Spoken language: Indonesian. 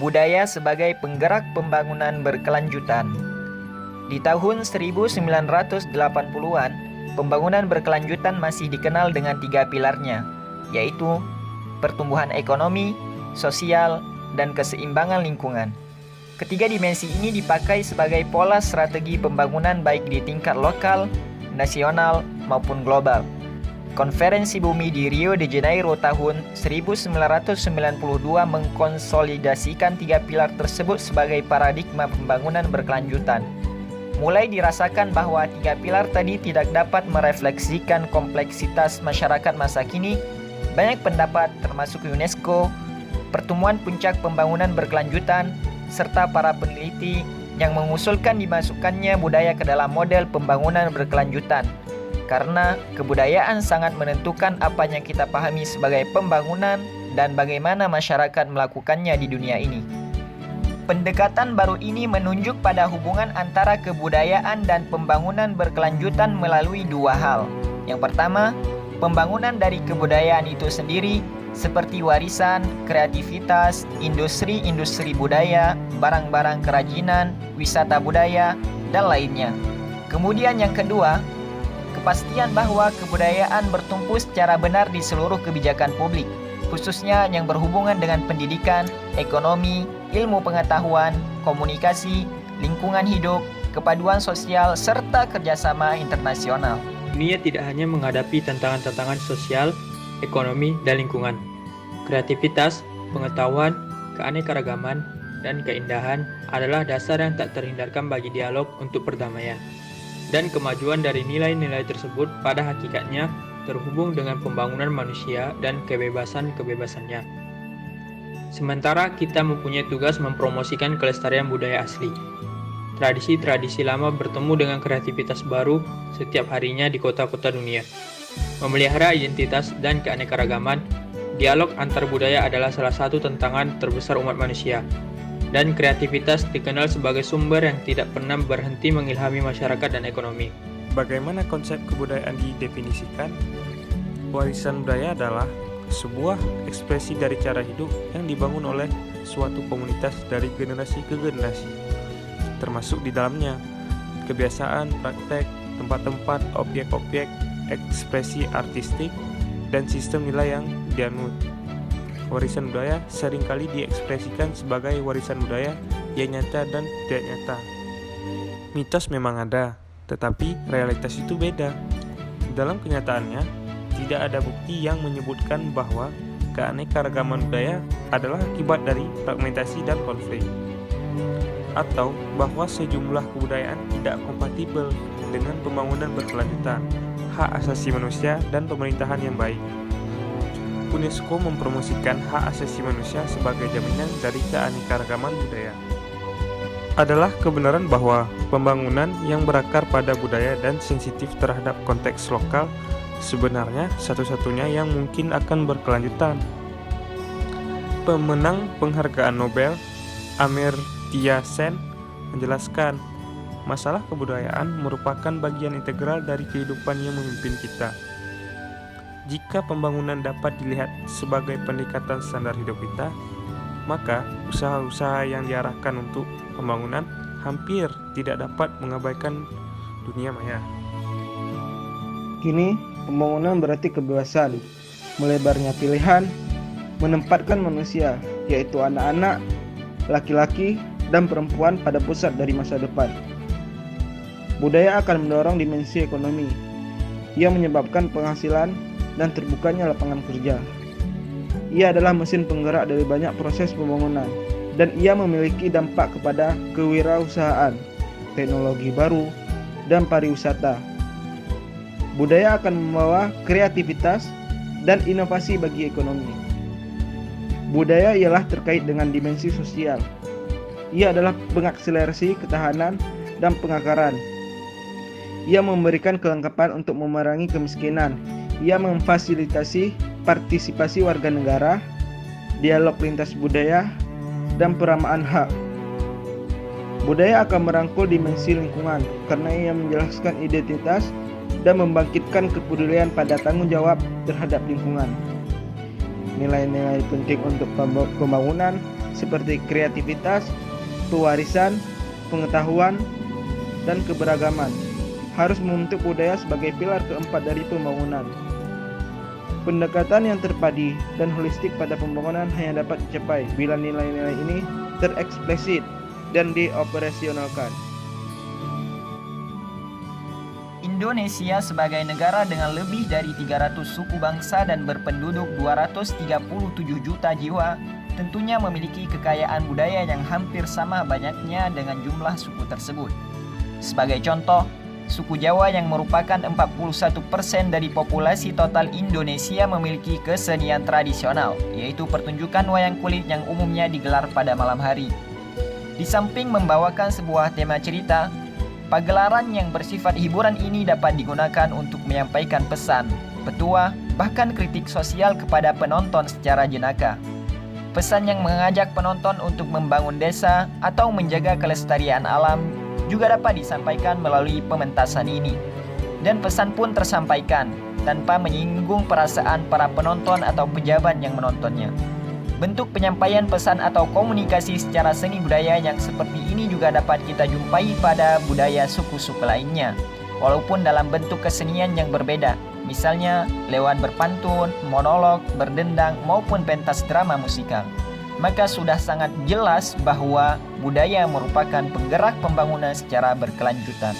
Budaya sebagai penggerak pembangunan berkelanjutan. Di tahun 1980-an, pembangunan berkelanjutan masih dikenal dengan 3 pilarnya, yaitu pertumbuhan ekonomi, sosial, dan keseimbangan lingkungan. Ketiga dimensi ini dipakai sebagai pola strategi pembangunan baik di tingkat lokal, nasional, maupun global. Konferensi Bumi di Rio de Janeiro tahun 1992 mengkonsolidasikan 3 pilar tersebut sebagai paradigma pembangunan berkelanjutan. Mulai dirasakan bahwa 3 pilar tadi tidak dapat merefleksikan kompleksitas masyarakat masa kini, banyak pendapat termasuk UNESCO, pertemuan puncak pembangunan berkelanjutan, serta para peneliti yang mengusulkan dimasukkannya budaya ke dalam model pembangunan berkelanjutan. Karena kebudayaan sangat menentukan apa yang kita pahami sebagai pembangunan dan bagaimana masyarakat melakukannya di dunia ini. Pendekatan baru ini menunjuk pada hubungan antara kebudayaan dan pembangunan berkelanjutan melalui 2 hal. Yang pertama, pembangunan dari kebudayaan itu sendiri seperti warisan, kreativitas, industri-industri budaya, barang-barang kerajinan, wisata budaya, dan lainnya. Kemudian yang kedua, kepastian bahwa kebudayaan bertumpu secara benar di seluruh kebijakan publik, khususnya yang berhubungan dengan pendidikan, ekonomi, ilmu pengetahuan, komunikasi, lingkungan hidup, kepaduan sosial, serta kerjasama internasional. Dunia tidak hanya menghadapi tantangan-tantangan sosial, ekonomi, dan lingkungan. Kreativitas, pengetahuan, keanekaragaman, dan keindahan adalah dasar yang tak terhindarkan bagi dialog untuk perdamaian. Dan kemajuan dari nilai-nilai tersebut pada hakikatnya terhubung dengan pembangunan manusia dan kebebasan-kebebasannya. Sementara kita mempunyai tugas mempromosikan kelestarian budaya asli. Tradisi-tradisi lama bertemu dengan kreativitas baru setiap harinya di kota-kota dunia. Memelihara identitas dan keanekaragaman, dialog antar budaya adalah salah satu tantangan terbesar umat manusia. Dan kreativitas dikenal sebagai sumber yang tidak pernah berhenti mengilhami masyarakat dan ekonomi. Bagaimana konsep kebudayaan didefinisikan? Warisan budaya adalah sebuah ekspresi dari cara hidup yang dibangun oleh suatu komunitas dari generasi ke generasi, termasuk di dalamnya kebiasaan, praktek, tempat-tempat, objek-objek, ekspresi artistik, dan sistem nilai yang dianut. Warisan budaya seringkali diekspresikan sebagai warisan budaya yang nyata dan tidak nyata. Mitos memang ada, tetapi realitas itu beda. Dalam kenyataannya, tidak ada bukti yang menyebutkan bahwa keanekaragaman budaya adalah akibat dari fragmentasi dan konflik, atau bahwa sejumlah kebudayaan tidak kompatibel dengan pembangunan berkelanjutan, hak asasi manusia, dan pemerintahan yang baik. UNESCO mempromosikan hak asasi manusia sebagai jaminan dari keanekaragaman budaya. Adalah kebenaran bahwa pembangunan yang berakar pada budaya dan sensitif terhadap konteks lokal sebenarnya satu-satunya yang mungkin akan berkelanjutan. Pemenang penghargaan Nobel, Amartya Sen, menjelaskan, masalah kebudayaan merupakan bagian integral dari kehidupan yang memimpin kita. Jika pembangunan dapat dilihat sebagai pendekatan standar hidup kita, maka usaha-usaha yang diarahkan untuk pembangunan hampir tidak dapat mengabaikan dunia maya. Kini, pembangunan berarti kebebasan, melebarnya pilihan, menempatkan manusia, yaitu anak-anak, laki-laki, dan perempuan pada pusat dari masa depan. Budaya akan mendorong dimensi ekonomi, yang menyebabkan penghasilan dan terbukanya lapangan kerja. Ia adalah mesin penggerak dari banyak proses pembangunan, dan ia memiliki dampak kepada kewirausahaan, teknologi baru, dan pariwisata. Budaya akan membawa kreativitas dan inovasi bagi ekonomi. Budaya ialah terkait dengan dimensi sosial. Ia adalah pengakselerasi ketahanan dan pengakaran. Ia memberikan kelengkapan untuk memerangi kemiskinan. Ia memfasilitasi partisipasi warga negara, dialog lintas budaya, dan peramaan hak. Budaya akan merangkul dimensi lingkungan karena ia menjelaskan identitas dan membangkitkan kepedulian pada tanggung jawab terhadap lingkungan. Nilai-nilai penting untuk pembangunan seperti kreativitas, pewarisan, pengetahuan, dan keberagaman, harus membentuk budaya sebagai pilar keempat dari pembangunan. Pendekatan yang terpadu dan holistik pada pembangunan hanya dapat dicapai bila nilai-nilai ini tereksplisit dan dioperasionalkan. Indonesia sebagai negara dengan lebih dari 300 suku bangsa dan berpenduduk 237 juta jiwa, tentunya memiliki kekayaan budaya yang hampir sama banyaknya dengan jumlah suku tersebut. Sebagai contoh, suku Jawa yang merupakan 41% dari populasi total Indonesia memiliki kesenian tradisional, yaitu pertunjukan wayang kulit yang umumnya digelar pada malam hari. Di samping membawakan sebuah tema cerita, pagelaran yang bersifat hiburan ini dapat digunakan untuk menyampaikan pesan, petua, bahkan kritik sosial kepada penonton secara jenaka. Pesan yang mengajak penonton untuk membangun desa atau menjaga kelestarian alam juga dapat disampaikan melalui pementasan ini. Dan pesan pun tersampaikan tanpa menyinggung perasaan para penonton atau pejabat yang menontonnya. Bentuk penyampaian pesan atau komunikasi secara seni budaya yang seperti ini juga dapat kita jumpai pada budaya suku-suku lainnya, walaupun dalam bentuk kesenian yang berbeda, misalnya lewat berpantun, monolog, berdendang, maupun pentas drama musikal. Maka sudah sangat jelas bahwa budaya merupakan penggerak pembangunan secara berkelanjutan.